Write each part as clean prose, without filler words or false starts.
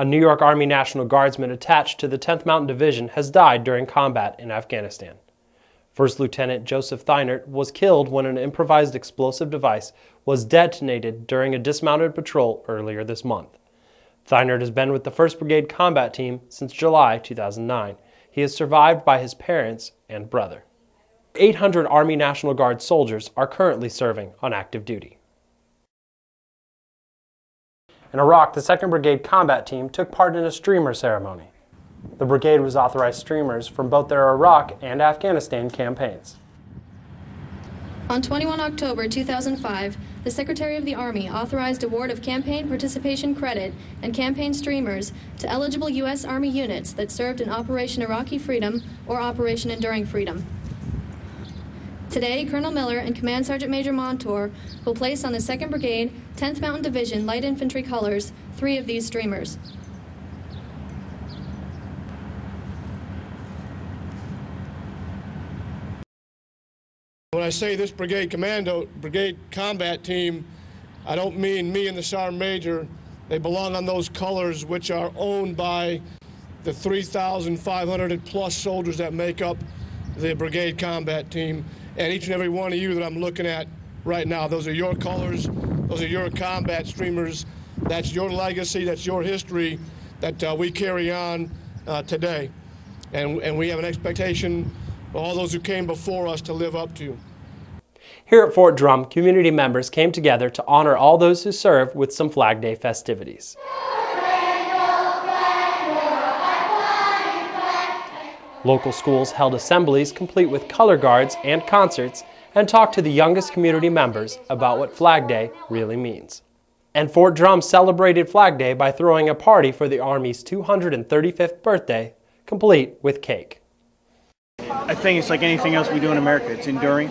A New York Army National Guardsman attached to the 10th Mountain Division has died during combat in Afghanistan. First Lieutenant Joseph Theinert was killed when an improvised explosive device was detonated during a dismounted patrol earlier this month. Theinert has been with the 1st Brigade Combat Team since July 2009. He is survived by his parents and brother. 800 Army National Guard soldiers are currently serving on active duty. In Iraq, the 2nd Brigade Combat Team took part in a streamer ceremony. The brigade was authorized streamers from both their Iraq and Afghanistan campaigns. On 21 October 2005, the Secretary of the Army authorized award of campaign participation credit and campaign streamers to eligible U.S. Army units that served in Operation Iraqi Freedom or Operation Enduring Freedom. Today, Colonel Miller and Command Sergeant Major Montour will place on the 2nd Brigade, 10th Mountain Division Light Infantry colors 3 of these streamers. When I say this brigade combat team, I don't mean me and the Sergeant Major. They belong on those colors which are owned by the 3,500 plus soldiers that make up the brigade combat team. And each and every one of you that I'm looking at right now, those are your colors, those are your combat streamers. That's your legacy, that's your history that we carry on today. And we have an expectation for all those who came before us to live up to. Here at Fort Drum, community members came together to honor all those who served with some Flag Day festivities. Local schools held assemblies complete with color guards and concerts and talked to the youngest community members about what Flag Day really means. And Fort Drum celebrated Flag Day by throwing a party for the Army's 235th birthday, complete with cake. I think it's like anything else we do in America. It's enduring,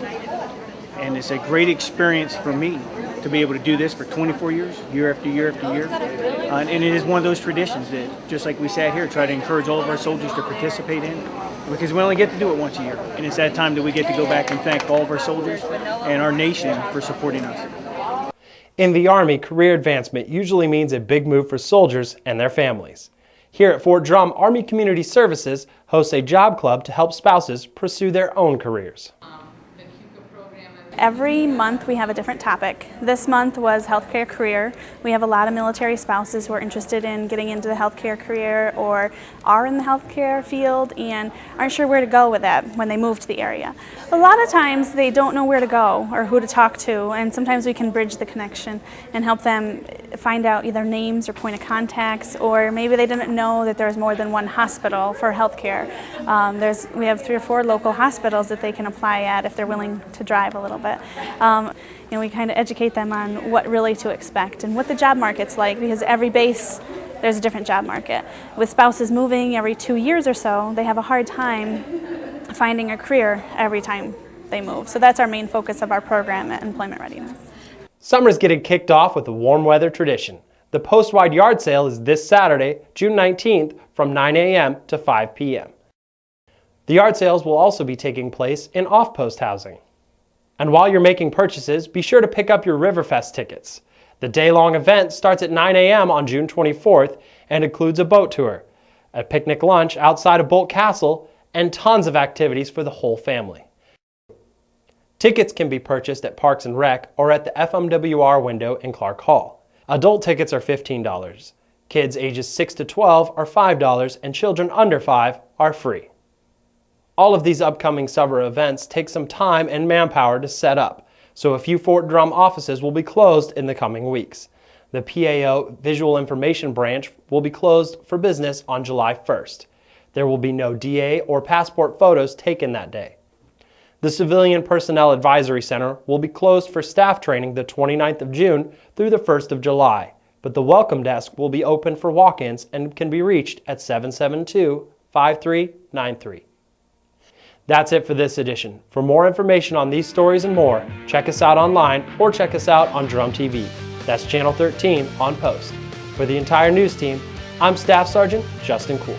and it's a great experience for me to be able to do this for 24 years, year after year after year. And it is one of those traditions that, just like we sat here, try to encourage all of our soldiers to participate in, because we only get to do it once a year. And it's that time that we get to go back and thank all of our soldiers and our nation for supporting us. In the Army, career advancement usually means a big move for soldiers and their families. Here at Fort Drum, Army Community Services hosts a job club to help spouses pursue their own careers. Every month we have a different topic. This month was healthcare career. We have a lot of military spouses who are interested in getting into the healthcare career or are in the healthcare field and aren't sure where to go with that when they move to the area. A lot of times they don't know where to go or who to talk to, and sometimes we can bridge the connection and help them find out either names or point of contacts, or maybe they didn't know that there's more than one hospital for healthcare. We have 3 or 4 local hospitals that they can apply at if they're willing to drive a little bit. We kind of educate them on what really to expect and what the job market's like, because every base there's a different job market. With spouses moving every 2 years or so, they have a hard time finding a career every time they move. So that's our main focus of our program at Employment Readiness. Summer's getting kicked off with a warm weather tradition. The post-wide yard sale is this Saturday, June 19th from 9 a.m. to 5 p.m. The yard sales will also be taking place in off-post housing. And while you're making purchases, be sure to pick up your Riverfest tickets. The day-long event starts at 9 a.m. on June 24th and includes a boat tour, a picnic lunch outside of Bolt Castle, and tons of activities for the whole family. Tickets can be purchased at Parks and Rec or at the FMWR window in Clark Hall. Adult tickets are $15. Kids ages 6 to 12 are $5, and children under 5 are free. All of these upcoming summer events take some time and manpower to set up, so a few Fort Drum offices will be closed in the coming weeks. The PAO Visual Information Branch will be closed for business on July 1st. There will be no DA or passport photos taken that day. The Civilian Personnel Advisory Center will be closed for staff training the 29th of June through the 1st of July, but the Welcome Desk will be open for walk-ins and can be reached at 772-5393. That's it for this edition. For more information on these stories and more, check us out online or check us out on DrumTV. That's Channel 13 on Post. For the entire news team, I'm Staff Sergeant Justin Kuhl.